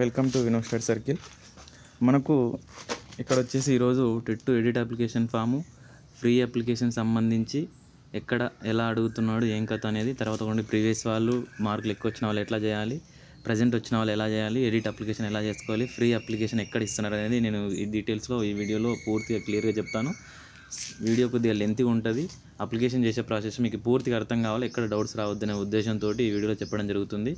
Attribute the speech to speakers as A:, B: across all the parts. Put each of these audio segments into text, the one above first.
A: Welcome to Vino study circle. మనకు ఇక్కడ వచ్చేసి ఈరోజు TET edit application form free application సంబంధించి ఎక్కడ ఎలా అడుగుతున్నాడు ఏం కథ అనేది, తర్వాత కొన్ని ప్రీవియస్ వాళ్ళు మార్కులు ఎక్కువ వచ్చిన వాళ్ళు ఎట్లా చేయాలి, ప్రజెంట్ వచ్చిన వాళ్ళు ఎలా చేయాలి, ఎడిట్ అప్లికేషన్ ఎలా చేసుకోవాలి, ఫ్రీ అప్లికేషన్ ఎక్కడ ఇస్తున్నారు అనేది నేను ఈ డీటెయిల్స్లో ఈ వీడియోలో పూర్తిగా క్లియర్గా చెప్తాను. వీడియో కొద్దిగా లెంతీగా ఉంటుంది. అప్లికేషన్ చేసే ప్రాసెస్ మీకు పూర్తిగా అర్థం కావాలి, ఎక్కడ డౌట్స్ రావద్దనే ఉద్దేశంతో ఈ వీడియోలో చెప్పడం జరుగుతుంది.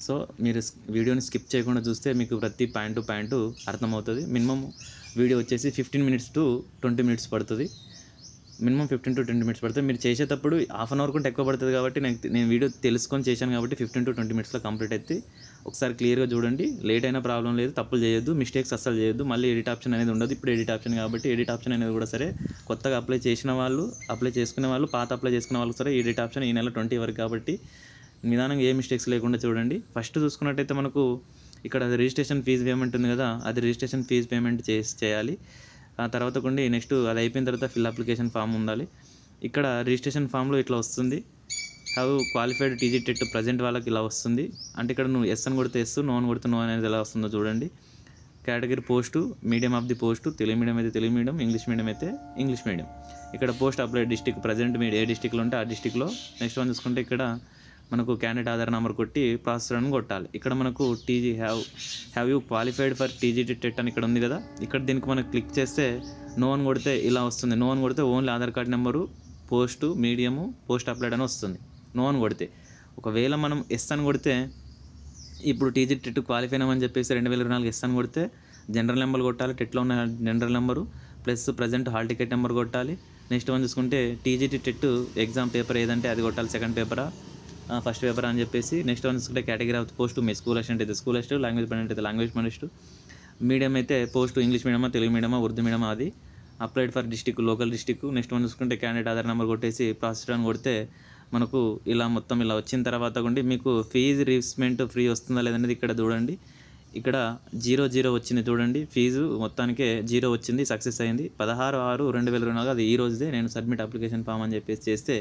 A: సో మీరు వీడియోని స్కిప్ చేయకుండా చూస్తే మీకు ప్రతి పాయింట్ టు పాయింట్ అర్థమవుతుంది. మినిమం వీడియో వచ్చేసి 15 minutes to 20 minutes పడుతుంది. మినిమం 15 to 20 minutes పడుతుంది. మీరు చేసేటప్పుడు హాఫ్ అన్ అవర్ కంటే ఎక్కువ పడుతుంది కాబట్టి నేను వీడియో తెలుసుకొని చేశాను కాబట్టి 15 to 20 minutesలో కంప్లీట్ అయితే ఒకసారి క్లియర్గా చూడండి. లేట్ అయినా ప్రాబ్లం లేదు, తప్పులు చేయొద్దు, మిస్టేక్స్ అస్సలు చేయొద్దు. మళ్ళీ ఎడిట్ ఆప్షన్ అనేది ఉండదు. ఇప్పుడు ఎడిట్ ఆప్షన్ కాబట్టి ఎడిట్ ఆప్షన్ అనేది కూడా సరే కొత్తగా అప్లై చేసిన వాళ్ళు, అప్లై చేసుకునే వాళ్ళు, పాత అప్లై చేసుకునే వాళ్ళు సరే ఎడిట్ ఆప్షన్ ఈ నెల 20 వరకు కాబట్టి నిదానంగా ఏ మిస్టేక్స్ లేకుండా చూడండి. ఫస్ట్ చూసుకున్నట్టయితే మనకు ఇక్కడ రిజిస్ట్రేషన్ ఫీజు పేమెంట్ ఉంది కదా, అది రిజిస్ట్రేషన్ ఫీజు పేమెంట్ చేయాలి. ఆ తర్వాత కొండి నెక్స్ట్ అది అయిపోయిన తర్వాత ఫిల్ అప్లికేషన్ ఫామ్ ఉండాలి. ఇక్కడ రిజిస్ట్రేషన్ ఫామ్లో ఇట్లా వస్తుంది, have qualified TG TET present వాళ్ళకి ఇలా వస్తుంది. అంటే ఇక్కడ నువ్వు ఎస్ అని కొడితే ఎస్, నో అని కొడితే నో అనేది ఎలా వస్తుందో చూడండి. Category post, medium of the post, Telugu medium అయితే తెలుగు మీడియం, ఇంగ్లీష్ మీడియం అయితే ఇంగ్లీష్ మీడియం. ఇక్కడ పోస్ట్ అప్లై డిస్టిక్ ప్రజెంట్ మీరు ఏ డిస్టిక్లో ఉంటే ఆ డిస్టిక్లో. నెక్స్ట్ వన్ చూసుకుంటే ఇక్కడ మనకు క్యాండిడేట్ ఆధార్ నెంబర్ కొట్టి ప్రాసెసర్ అని కొట్టాలి. ఇక్కడ మనకు TG have you qualified for TG TET అని ఇక్కడ ఉంది కదా, ఇక్కడ దీనికి మనం క్లిక్ చేస్తే నో అని కొడితే ఇలా వస్తుంది. నో అని కొడితే only Aadhaar card number, post, medium, post applied అని వస్తుంది నో అని కొడితే. ఒకవేళ మనం ఎస్ అని కొడితే ఇప్పుడు టీజీ టెట్ క్వాలిఫై అని చెప్పేసి 2024 ఎస్ అని కొడితే జనరల్ నెంబర్ కొట్టాలి, టెట్లో ఉన్న general number plus present hall ticket number కొట్టాలి. నెక్స్ట్ వన్ చూసుకుంటే టీజీటీ టెట్ ఎగ్జామ్ పేపర్ ఏదంటే అది కొట్టాలి, సెకండ్ పేపరా ఫస్ట్ పేపర్ అని చెప్పేసి. నెక్స్ట్ వన్ చూసుకుంటే category of post me school assistant అయితే స్కూల్ అసిస్టెంట్, లాంగ్వేజ్ పండిట్ అయితే లాంగ్వేజ్ పండిట్, మీడియం అయితే పోస్ట్ ఇంగ్లీష్ మీడియమా, తెలుగు మీడియమా, ఉర్దూ మీడియమా, అది applied for district local district. Next one చూసుకుంటే క్యాండిడేట్ ఆధార్ నెంబర్ కొట్టేసి ప్రాసెసర్ అని కొడితే మనకు ఇలా మొత్తం ఇలా వచ్చిన తర్వాత కొండి మీకు ఫీజు రీయింబర్స్మెంట్ ఫ్రీ వస్తుందా లేదనేది ఇక్కడ చూడండి. ఇక్కడ 0 వచ్చింది చూడండి, ఫీజు మొత్తానికే 0 వచ్చింది, సక్సెస్ అయింది. 16/6/2024 అది ఈ రోజుదే నేను సబ్మిట్ అప్లికేషన్ ఫామ్ అని చెప్పేసి చేస్తే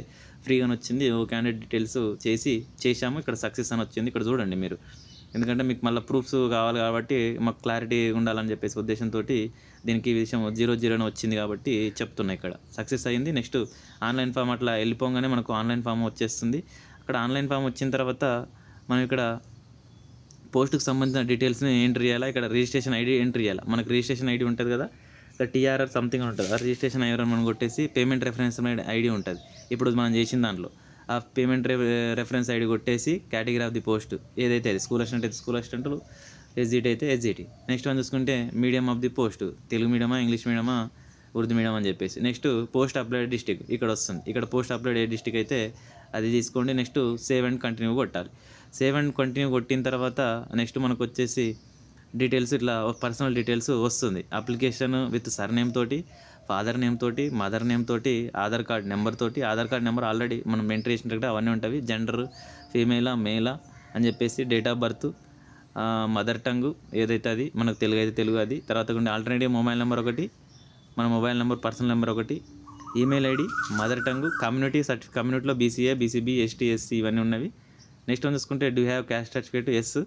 A: ఫ్రీగా వచ్చింది. క్యాండిడేట్ డీటెయిల్స్ చేసాము, ఇక్కడ సక్సెస్ అని వచ్చింది. ఇక్కడ చూడండి మీరు, ఎందుకంటే మీకు మళ్ళీ ప్రూఫ్స్ కావాలి కాబట్టి మాకు క్లారిటీ ఉండాలని చెప్పేసి ఉద్దేశంతో దీనికి ఈ విషయం 0 వచ్చింది కాబట్టి చెప్తున్నా. ఇక్కడ సక్సెస్ అయింది. నెక్స్ట్ ఆన్లైన్ ఫామ్ అట్లా వెళ్ళిపోగానే మనకు ఆన్లైన్ ఫామ్ వచ్చేస్తుంది. అక్కడ ఆన్లైన్ ఫామ్ వచ్చిన తర్వాత మనం ఇక్కడ పోస్ట్కి సంబంధించిన డీటెయిల్స్ని ఎంట్రీ చేయాలి. ఇక్కడ రిజిస్ట్రేషన్ ఐడి ఎంట్రీ చేయాలి. మనకు రిజిస్ట్రేషన్ ఐడి ఉంటుంది కదా, ఇక్కడ TRR సంథింగ్ ఉంటుంది, ఆ రిజిస్ట్రేషన్ ఐడి మనం కొట్టేసి పేమెంట్ రెఫరెన్స్ ఐడి ఉంటుంది ఇప్పుడు మనం చేసిన దాంట్లో. ఆ పేమెంట్ రెఫరెన్స్ ఐడి కొట్టేసి కేటగిరీ ఆఫ్ ది పోస్ట్ ఏదైతే అది స్కూల్ అసిస్టెంట్ అయితే స్కూల్ అసిస్టెంట్లు, SGT అయితే SGT. నెక్స్ట్ వన్ చూసుకుంటే medium of the post Telugu మీడియమా, ఇంగ్లీష్ మీడియమా, ఉర్దూ మీడియం అని చెప్పేసి. నెక్స్ట్ పోస్ట్ అప్లైడ్ డిస్టిక్ ఇక్కడ వస్తుంది. ఇక్కడ పోస్ట్ అప్లైడ్ ఏ డిస్టిక్ అయితే అది తీసుకోండి. నెక్స్ట్ సేవ్ అండ్ కంటిన్యూ కొట్టాలి. సేవ్ అండ్ కంటిన్యూ కొట్టిన తర్వాత నెక్స్ట్ మనకు వచ్చేసి డీటెయిల్స్ ఇట్లా పర్సనల్ డీటెయిల్స్ వస్తుంది. అప్లికేషన్ విత్ సర్నేమ్ తోటి, ఫాదర్ నేమ్ తోటి, మదర్ నేమ్ తోటి, ఆధార్ కార్డ్ నెంబర్ తోటి. ఆధార్ కార్డ్ నెంబర్ ఆల్రెడీ మనం ఎంట్రీ చేసినట్టు అవన్నీ ఉంటాయి. జెండర్ ఫీమేలా మేలా అని చెప్పేసి, date of birth, mother tongue ఏదైతే అది మనకు తెలుగు అయితే తెలుగు అది. తర్వాత కొన్ని ఆల్టర్నేటివ్ మొబైల్ నెంబర్ ఒకటి, మన మొబైల్ నెంబర్ పర్సనల్ నెంబర్ ఒకటి, ఈమెయిల్ ఐడి, మదర్ టంగ్, కమ్యూనిటీలో BCA, BCB, ST, SC ఇవన్నీ ఉన్నవి. నెక్స్ట్ వన్ చూసుకుంటే do have caste certificate yes.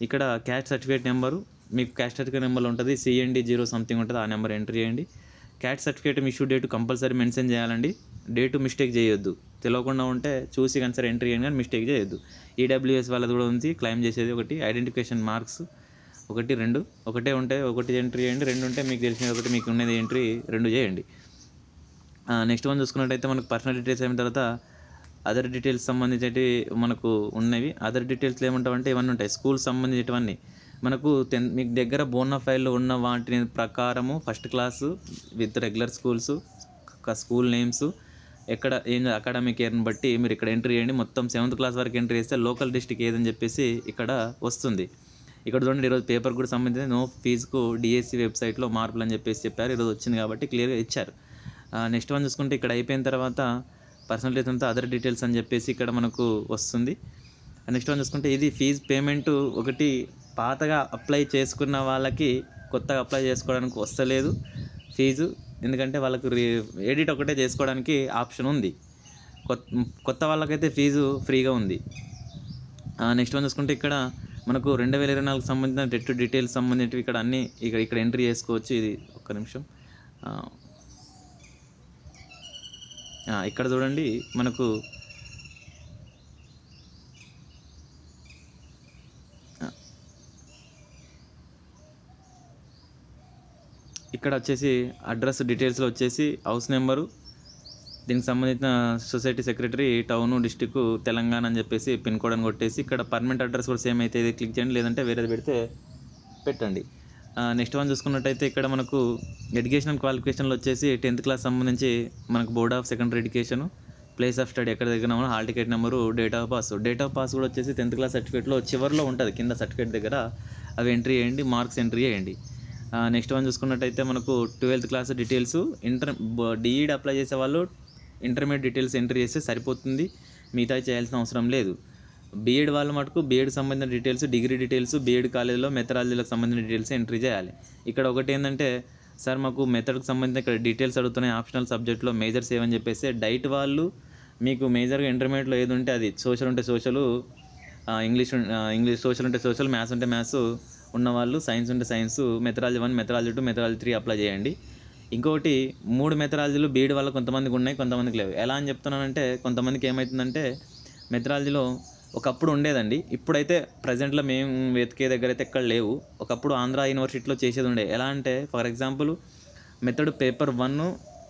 A: ఇక్కడ క్యాస్ట్ సర్టిఫికేట్ నెంబరు మీకు క్యాస్ట్ సర్టిఫికేట్ నెంబర్లో ఉంటుంది, CND 0 సంథింగ్ ఉంటుంది, ఆ నెంబర్ ఎంట్రీ చేయండి. Caste certificate issue date compulsory mention చేయాలండి. డేటు మిస్టేక్ చేయొద్దు, తెలియకుండా ఉంటే చూసి కానీ సరే ఎంట్రీ చేయండి కానీ మిస్టేక్ చేయొద్దు. EWS వాళ్ళది కూడా ఉంది క్లెయిమ్ చేసేది ఒకటి. ఐడెంటిఫికేషన్ మార్క్స్ 1, 2 ఒకటే ఉంటాయి, ఒకటి ఎంట్రీ చేయండి. 2 ఉంటే మీకు తెలిసినది ఒకటి, మీకు ఉన్నది ఎంట్రీ 2 చేయండి. నెక్స్ట్ వన్ చూసుకున్నట్టయితే మనకు పర్సనల్ డీటెయిల్స్ అయిన తర్వాత అదర్ డీటెయిల్స్ సంబంధించేవి మనకు ఉన్నవి. అదర్ డీటెయిల్స్లో ఏముంటాయంటే ఇవన్నీ ఉంటాయి, స్కూల్ సంబంధించినవన్నీ మనకు మీకు దగ్గర బోనఫైడ్లో ఉన్న వాటి ప్రకారము first class with regular schools, school names, ఎక్కడ ఏం అకాడమిక్ ఇయర్ని బట్టి మీరు ఇక్కడ ఎంట్రీ చేయండి. మొత్తం 7th క్లాస్ వరకు ఎంట్రీ చేస్తే లోకల్ డిస్ట్రిక్ట్ ఏదని చెప్పేసి ఇక్కడ వస్తుంది. ఇక్కడ చూడండి ఈరోజు పేపర్ కూడా సంబంధించి నో ఫీజుకు DSC వెబ్సైట్లో మార్పులు అని చెప్పేసి చెప్పారు. ఈరోజు వచ్చింది కాబట్టి క్లియర్గా ఇచ్చారు. నెక్స్ట్ వన్ చూసుకుంటే ఇక్కడ అయిపోయిన తర్వాత పర్సనల్ డీటెయిల్స్ అంతా అదర్ డీటెయిల్స్ అని చెప్పేసి ఇక్కడ మనకు వస్తుంది. నెక్స్ట్ వన్ చూసుకుంటే ఇది ఫీజు పేమెంట్ ఒకటి పాతగా అప్లై చేసుకున్న వాళ్ళకి కొత్తగా అప్లై చేసుకోవడానికి వస్తలేదు ఫీజు, ఎందుకంటే వాళ్ళకు ఎడిట్ ఒకటే చేసుకోవడానికి ఆప్షన్ ఉంది. కొత్త వాళ్ళకైతే ఫీజు ఫ్రీగా ఉంది. నెక్స్ట్ వన్ చూసుకుంటే ఇక్కడ మనకు 2024 సంబంధించిన టెట్ డీటెయిల్స్ సంబంధించినవి ఇక్కడ అన్నీ ఇక్కడ ఎంట్రీ చేసుకోవచ్చు. ఇది ఒక్క నిమిషం, ఇక్కడ చూడండి మనకు ఇక్కడ వచ్చేసి అడ్రస్ డీటెయిల్స్లో వచ్చేసి హౌస్ నెంబరు, దీనికి సంబంధించిన society secretary, town, district Telangana అని చెప్పేసి పిన్ కోడ్ అని కొట్టేసి ఇక్కడ పర్మనెంట్ అడ్రస్ కూడా సేమ్ అయితే ఇది క్లిక్ చేయండి, లేదంటే వేరేది పెడితే పెట్టండి. నెక్స్ట్ వన్ చూసుకున్నట్టయితే ఇక్కడ మనకు ఎడ్యుకేషనల్ క్వాలిఫికేషన్లో వచ్చేసి 10th క్లాస్ సంబంధించి మనకు board of secondary education, place of study ఎక్కడ దగ్గర hall ticket number, date of pass కూడా వచ్చేసి 10th క్లాస్ సర్టిఫికేట్లో చివరిలో ఉంటుంది, కింద సర్టిఫికేట్ దగ్గర అవి ఎంట్రీ చేయండి, మార్క్స్ ఎంట్రీ చేయండి. నెక్స్ట్ వన్ చూసుకున్నట్టయితే మనకు 12th class details, DEd apply చేసే వాళ్ళు ఇంటర్మీడియట్ డీటెయిల్స్ ఎంట్రీ చేస్తే సరిపోతుంది, మిగతా చేయాల్సిన అవసరం లేదు. బీఎడ్ వాళ్ళ మటుకు బీఎడ్ సంబంధించిన డీటెయిల్స్, డిగ్రీ డీటెయిల్స్, బీఎడ్ కాలేజీలో మెథడాలజీలకు సంబంధించిన డీటెయిల్స్ ఎంట్రీ చేయాలి. ఇక్కడ ఒకటి ఏంటంటే సార్ మాకు మెథడ్కి సంబంధించిన ఇక్కడ డీటెయిల్స్ అడుగుతున్నాయి, ఆప్షనల్ సబ్జెక్ట్లో మేజర్స్ ఏమని చెప్పేసి డైట్ వాళ్ళు మీకు మేజర్గా ఇంటర్మీడియట్లో ఏది ఉంటే అది, సోషల్ ఉంటే సోషల్, ఇంగ్లీష్ సోషల్ ఉంటే సోషల్, మ్యాథ్స్ ఉంటే మ్యాథ్స్ ఉన్నవాళ్ళు, సైన్స్ ఉంటే science, methodology 1, methodology 2, methodology 3 apply చేయండి. ఇంకొకటి 3 మెథడాలజీలు బీఎడ్ వల్ల కొంతమందికి ఉన్నాయి, కొంతమందికి లేవు. ఎలా అని చెప్తున్నానంటే కొంతమందికి ఏమవుతుందంటే మెథడాలజీలో ఒకప్పుడు ఉండేదండి, ఇప్పుడైతే ప్రజెంట్లో మేము వెతికే దగ్గర అయితే ఎక్కడ లేవు. ఒకప్పుడు ఆంధ్ర యూనివర్సిటీలో చేసేది ఉండే. ఎలా అంటే ఫర్ ఎగ్జాంపుల్ మెథడ్ పేపర్ 1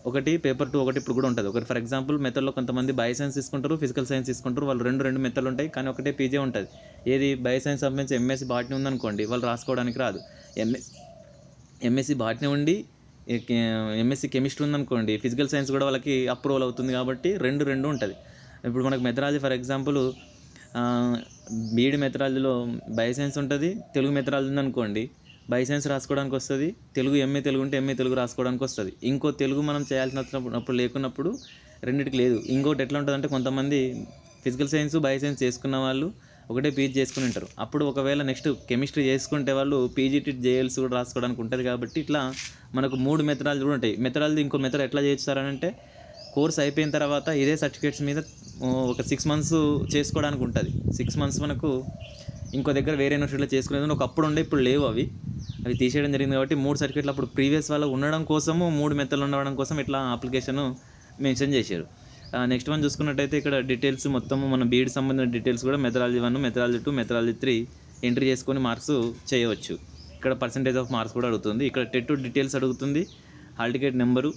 A: ఒకటి, పేపర్ 2 ఒకటి ఇప్పుడు కూడా ఉంటుంది. ఒకటి ఫర్ ఎగ్జాంపుల్ మెథడ్లో కొంతమంది బయోసైన్స్ తీసుకుంటారు, ఫిజికల్ సైన్స్ తీసుకుంటారు, వాళ్ళు రెండు మెథడ్లు ఉంటాయి, కానీ ఒకటే పీజీ ఉంటుంది. ఏది బయోసైన్స్ సంబంధించి ఎంఎస్సీ బాటనీ ఉందనుకోండి, వాళ్ళు రాసుకోవడానికి రాదు. ఎంఎస్సీ బాటనీ ఉండి ఎంఎస్సీ కెమిస్ట్రీ ఉందనుకోండి, ఫిజికల్ సైన్స్ కూడా వాళ్ళకి అప్రూవల్ అవుతుంది, కాబట్టి రెండు ఉంటుంది. ఇప్పుడు మనకు మెథడాలజీ ఫర్ ఎగ్జాంపుల్ బీఈడి మెథడాలజీలో బయోసైన్స్ ఉంటుంది, తెలుగు మెథడాలజీ ఉందనుకోండి, బయోసైన్స్ రాసుకోవడానికి వస్తుంది, తెలుగు తెలుగు ఉంటే తెలుగు రాసుకోవడానికి వస్తుంది. ఇంకో తెలుగు మనం చేయాల్సినప్పుడు లేకున్నప్పుడు రెండింటికి లేదు. ఇంకోటి ఎట్లా ఉంటుందంటే కొంతమంది ఫిజికల్ సైన్స్ బయోసైన్స్ చేసుకున్న వాళ్ళు ఒకటే పీజీ చేసుకుని ఉంటారు. అప్పుడు ఒకవేళ నెక్స్ట్ కెమిస్ట్రీ చేసుకుంటే వాళ్ళు పీజీటీ జేఎల్స్ కూడా రాసుకోవడానికి ఉంటుంది. కాబట్టి ఇట్లా మనకు 3 మెథడాలజీ కూడా ఉంటాయి. మెథడాలజీ ఇంకో మెథడ్ ఎట్లా చేస్తారంటే కోర్స్ అయిపోయిన తర్వాత ఇదే సర్టిఫికేట్స్ మీద ఒక 6 months చేసుకోవడానికి ఉంటుంది. 6 months మనకు ఇంకో దగ్గర వేరే యూనివర్సిటీలో చేసుకునేది ఒకప్పుడు ఉండే, ఇప్పుడు లేవు. అవి తీసేయడం జరిగింది. కాబట్టి 3 సర్టిఫికేట్లు అప్పుడు ప్రీవియస్ వాళ్ళు ఉండడం కోసము 3 మెథడ్లు ఉండడం కోసం ఇట్లా అప్లికేషన్ మెన్షన్ చేశారు. నెక్స్ట్ వన్ చూసుకున్నట్టయితే ఇక్కడ డీటెయిల్స్ మొత్తము మన బీఈడి సంబంధించిన డీటెయిల్స్ కూడా మెథడాలజీ 1, మెథడాలజీ 2, మెథడాలజీ 3 ఎంట్రీ చేసుకొని మార్క్స్ చేయవచ్చు. ఇక్కడ పర్సంటేజ్ ఆఫ్ మార్క్స్ కూడా అడుగుతుంది. ఇక్కడ టెట్ డీటెయిల్స్ అడుగుతుంది, హాల్ టికెట్ నెంబరు.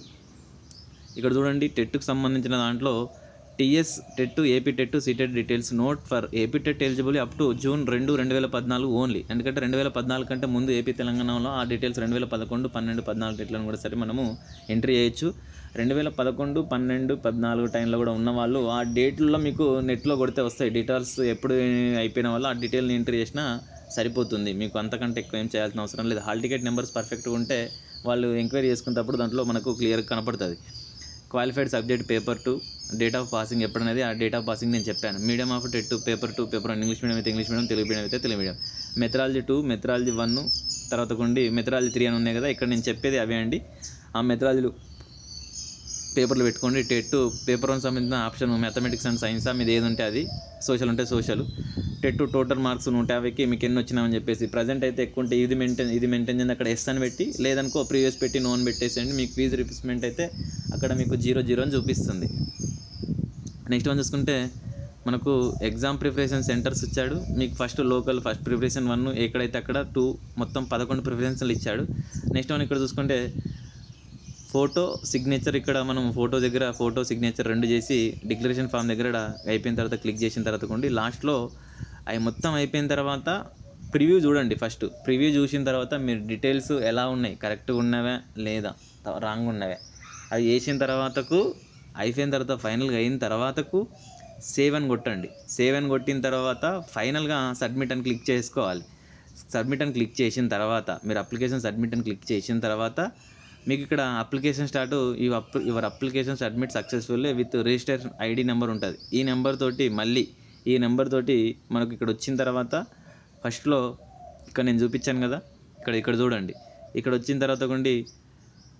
A: ఇక్కడ చూడండి టెట్కి సంబంధించిన దాంట్లో TS TET, AP TET, CTET details. Note for AP TET eligible up to June 2, 2014 only. ఎందుకంటే 2014 కంటే ముందు ఏపీ తెలంగాణలో ఆ డీటెయిల్స్ 2011, 12, 14 డేట్లను కూడా సరే మనము ఎంట్రీ చేయొచ్చు. 2011, 12, 14 టైంలో కూడా ఉన్నవాళ్ళు ఆ డేట్లలో మీకు నెట్లో కొడితే వస్తాయి డీటెయిల్స్. ఎప్పుడు అయిపోయిన వాళ్ళు ఆ డీటెయిల్ని ఎంట్రీ చేసినా సరిపోతుంది, మీకు అంతకంటే ఎక్కువ ఏం చేయాల్సిన అవసరం లేదు. హాల్ టికెట్ నెంబర్స్ పర్ఫెక్ట్గా ఉంటే వాళ్ళు ఎంక్వైరీ చేసుకున్నప్పుడు దాంట్లో మనకు క్లియర్గా కనపడుతుంది. Qualified subject paper 2, date of passing ఎప్పుడనేది ఆ డేట్ ఆఫ్ పాసింగ్ నేను చెప్పాను. Medium of TET paper 2, paper 1 English medium అయితే ఇంగ్లీష్ మీడియం, తెలుగు మీడియం అయితే తెలుగు మీడియం. మెథడాలజీ 2, మెథడాలజీ 1 తర్వాత కొండి మెథడాలజీ 3 అని ఉన్నాయి కదా, ఇక్కడ నేను చెప్పేది అవే అండి. ఆ మెథడాలజీలు పేపర్లు పెట్టుకోండి. టెట్ పేపర్ 1 సంబంధించిన ఆప్షన్ మ్యాథమెటిక్స్ అండ్ సైన్స్, మీది ఏది ఉంటే అది, సోషల్ ఉంటే సోషల్. టెట్ టోటల్ మార్క్స్ 150కి మీకు ఎన్ని వచ్చినామని చెప్పేసి ప్రజెంట్ అయితే ఎక్కువ ఉంటే ఇది మెయింటైన్ చేయండి, అక్కడ ఎస్ అని పెట్టి, లేదనుకో ప్రీవియస్ పెట్టి నోన్ పెట్టేసేయండి. మీకు ఫీజు రిప్లేస్మెంట్ అయితే అక్కడ మీకు 0 అని చూపిస్తుంది. నెక్స్ట్ వన్ చూసుకుంటే మనకు ఎగ్జామ్ ప్రిపరేషన్ సెంటర్స్ ఇచ్చాడు. మీకు ఫస్ట్ ప్రిపరేషన్ 1 ఎక్కడైతే అక్కడ 2 మొత్తం 11 ప్రిపరేషన్లు ఇచ్చాడు. నెక్స్ట్ వన్ ఇక్కడ చూసుకుంటే ఫోటో సిగ్నేచర్. ఇక్కడ మనం ఫోటో దగ్గర ఫోటో సిగ్నేచర్ 2 చేసి డిక్లరేషన్ ఫామ్ దగ్గర అయిపోయిన తర్వాత క్లిక్ చేసిన తర్వాత కొండి లాస్ట్లో అవి మొత్తం అయిపోయిన తర్వాత ప్రివ్యూ చూడండి. ఫస్ట్ ప్రివ్యూ చూసిన తర్వాత మీరు డీటెయిల్స్ ఎలా ఉన్నాయి, కరెక్ట్గా ఉన్నవే లేదా రాంగ్ ఉన్నవే అవి చేసిన తర్వాతకు అయిపోయిన తర్వాత ఫైనల్గా అయిన తర్వాతకు సేవ్ అని కొట్టండి. సేవ్ అని కొట్టిన తర్వాత ఫైనల్గా సబ్మిట్ అని క్లిక్ చేసుకోవాలి. సబ్మిట్ అని క్లిక్ చేసిన తర్వాత మీరు అప్లికేషన్ సబ్మిట్ అని క్లిక్ చేసిన తర్వాత మీకు ఇక్కడ application start your application submit successful with registration ID number ఉంటుంది. ఈ నెంబర్ తోటి మళ్ళీ ఈ నెంబర్ తోటి మనకు ఇక్కడ వచ్చిన తర్వాత ఫస్ట్లో ఇక్కడ నేను చూపించాను కదా, ఇక్కడ చూడండి. ఇక్కడ వచ్చిన తర్వాత కొండి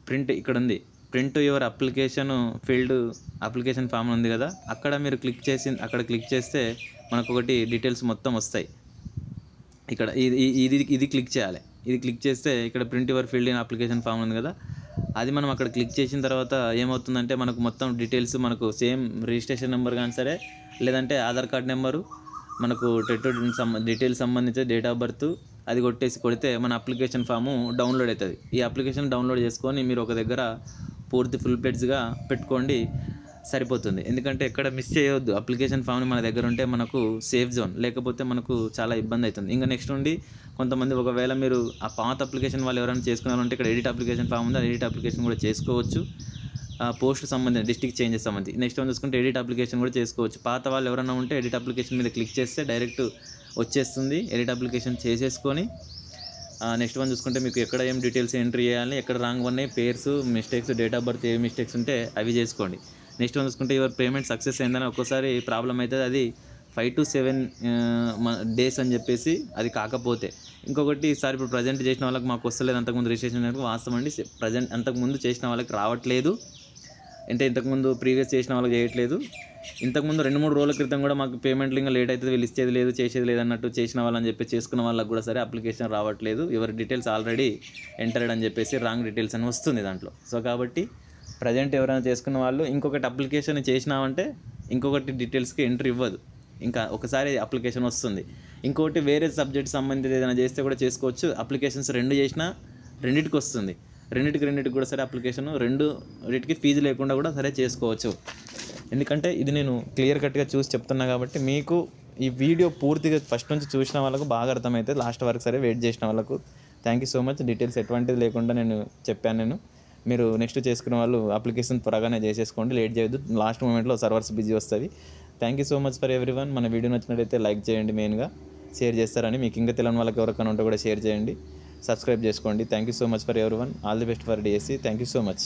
A: ప్రింట్ ఇక్కడ ఉంది, print your application filled application form ఉంది కదా, అక్కడ మీరు క్లిక్ చేస్తే మనకు ఒకటి డీటెయిల్స్ మొత్తం వస్తాయి. ఇక్కడ ఇది క్లిక్ చేయాలి. ఇది క్లిక్ చేస్తే ఇక్కడ print your filled in application form ఉంది కదా, అది మనం అక్కడ క్లిక్ చేసిన తర్వాత ఏమవుతుందంటే మనకు మొత్తం డీటెయిల్స్ మనకు సేమ్ రిజిస్ట్రేషన్ నెంబర్ కానీ సరే, లేదంటే ఆధార్ కార్డ్ నెంబరు, మనకు టెట్ డీటెయిల్స్ సంబంధించి డేట్ ఆఫ్ బర్త్ అది కొడితే మన అప్లికేషన్ ఫాము డౌన్లోడ్ అవుతుంది. ఈ అప్లికేషన్ డౌన్లోడ్ చేసుకొని మీరు ఒక దగ్గర పూర్తి ఫుల్ ప్లేట్స్గా పెట్టుకోండి, సరిపోతుంది. ఎందుకంటే ఎక్కడ మిస్ చేయవద్దు. అప్లికేషన్ ఫామ్ని మన దగ్గర ఉంటే మనకు సేఫ్ జోన్, లేకపోతే మనకు చాలా ఇబ్బంది అవుతుంది. ఇంకా నెక్స్ట్ నుండి కొంతమంది ఒకవేళ మీరు ఆ పాత అప్లికేషన్ వాళ్ళు ఎవరైనా చేసుకున్నారంటే ఇక్కడ ఎడిట్ అప్లికేషన్ ఫామ్ ఉంది, ఎడిట్ అప్లికేషన్ కూడా చేసుకోవచ్చు. పోస్ట్ సంబంధించి డిస్ట్రిక్ట్ చేంజెస్ సంబంధించి నెక్స్ట్ వన్ చూసుకుంటే ఎడిట్ అప్లికేషన్ కూడా చేసుకోవచ్చు. పాత వాళ్ళు ఎవరైనా ఉంటే ఎడిట్ అప్లికేషన్ మీద క్లిక్ చేస్తే డైరెక్ట్ వచ్చేస్తుంది. ఎడిట్ అప్లికేషన్ చేసేసుకొని నెక్స్ట్ వన్ చూసుకుంటే మీకు ఎక్కడ ఏం డీటెయిల్స్ ఎంట్రీ చేయాలి, ఎక్కడ రాంగ్ ఉన్నాయి, pairs mistakes, date of birth A mistakes ఉంటే అవి చేసుకోండి. నెక్స్ట్ వన్ చూసుకుంటే యువర్ పేమెంట్ సక్సెస్ అయిందని ఒక్కోసారి ప్రాబ్లం అవుతుంది. అది 5 to 7 డేస్ అని చెప్పేసి అది కాకపోతే. ఇంకొకటి ఈసారి ఇప్పుడు ప్రజెంట్ చేసిన వాళ్ళకి మాకు వస్తలేదు, అంతకుముందు రిజిస్ట్రేషన్ అనేది వాస్తవం అండి. ప్రజెంట్ అంతకుముందు చేసిన వాళ్ళకి రావట్లేదు, అంటే ఇంతకుముందు ప్రీవియస్ చేసిన వాళ్ళకి చేయట్లేదు. ఇంతకుముందు 2-3 రోజుల క్రితం కూడా మాకు పేమెంట్లు ఇంకా లేట్ అవుతుంది, వీళ్ళు ఇచ్చేది లేదు చేసేది లేదు అన్నట్టు చేసిన వాళ్ళని చెప్పి చేసుకున్న వాళ్ళకి కూడా సరే అప్లికేషన్ రావట్లేదు. ఎవరి డీటెయిల్స్ ఆల్రెడీ ఎంటర్డ్ అని చెప్పేసి రాంగ్ డీటెయిల్స్ అని వస్తుంది దాంట్లో. సో కాబట్టి ప్రజెంట్ ఎవరైనా చేసుకున్న వాళ్ళు ఇంకొకటి అప్లికేషన్ చేసినామంటే ఇంకొకటి డీటెయిల్స్కి ఎంట్రీ ఇవ్వదు, ఇంకా ఒకసారి అప్లికేషన్ వస్తుంది. ఇంకోటి వేరే సబ్జెక్ట్ సంబంధించి ఏదైనా చేస్తే కూడా చేసుకోవచ్చు. అప్లికేషన్స్ 2 చేసినా రెండింటికి వస్తుంది, రెండింటికి కూడా సరే అప్లికేషన్ రెండింటికి ఫీజు లేకుండా కూడా సరే చేసుకోవచ్చు. ఎందుకంటే ఇది నేను క్లియర్ కట్గా చూసి చెప్తున్నా కాబట్టి మీకు ఈ వీడియో పూర్తిగా ఫస్ట్ నుంచి చూసిన వాళ్ళకు బాగా అర్థమవుతుంది, లాస్ట్ వరకు సరే వెయిట్ చేసిన వాళ్ళకు. Thank you so much. Details ఎటువంటిది లేకుండా నేను చెప్పాను. మీరు నెక్స్ట్ చేసుకున్న వాళ్ళు అప్లికేషన్ త్వరగానే చేసేసుకోండి, లేట్ చేయొద్దు. లాస్ట్ మూమెంట్లో సర్వర్స్ బిజీ వస్తుంది. Thank you so much for everyone. మన వీడియో నచ్చినట్లయితే లైక్ చేయండి, మెయిన్గా షేర్ చేస్తారని, మీకు ఇంకా తెలియని వాళ్ళకి ఎవరికైనా ఉంటే కూడా షేర్ చేయండి, సబ్స్క్రైబ్ చేసుకోండి. Thank you so much for everyone. All the best for DSC. Thank you so much.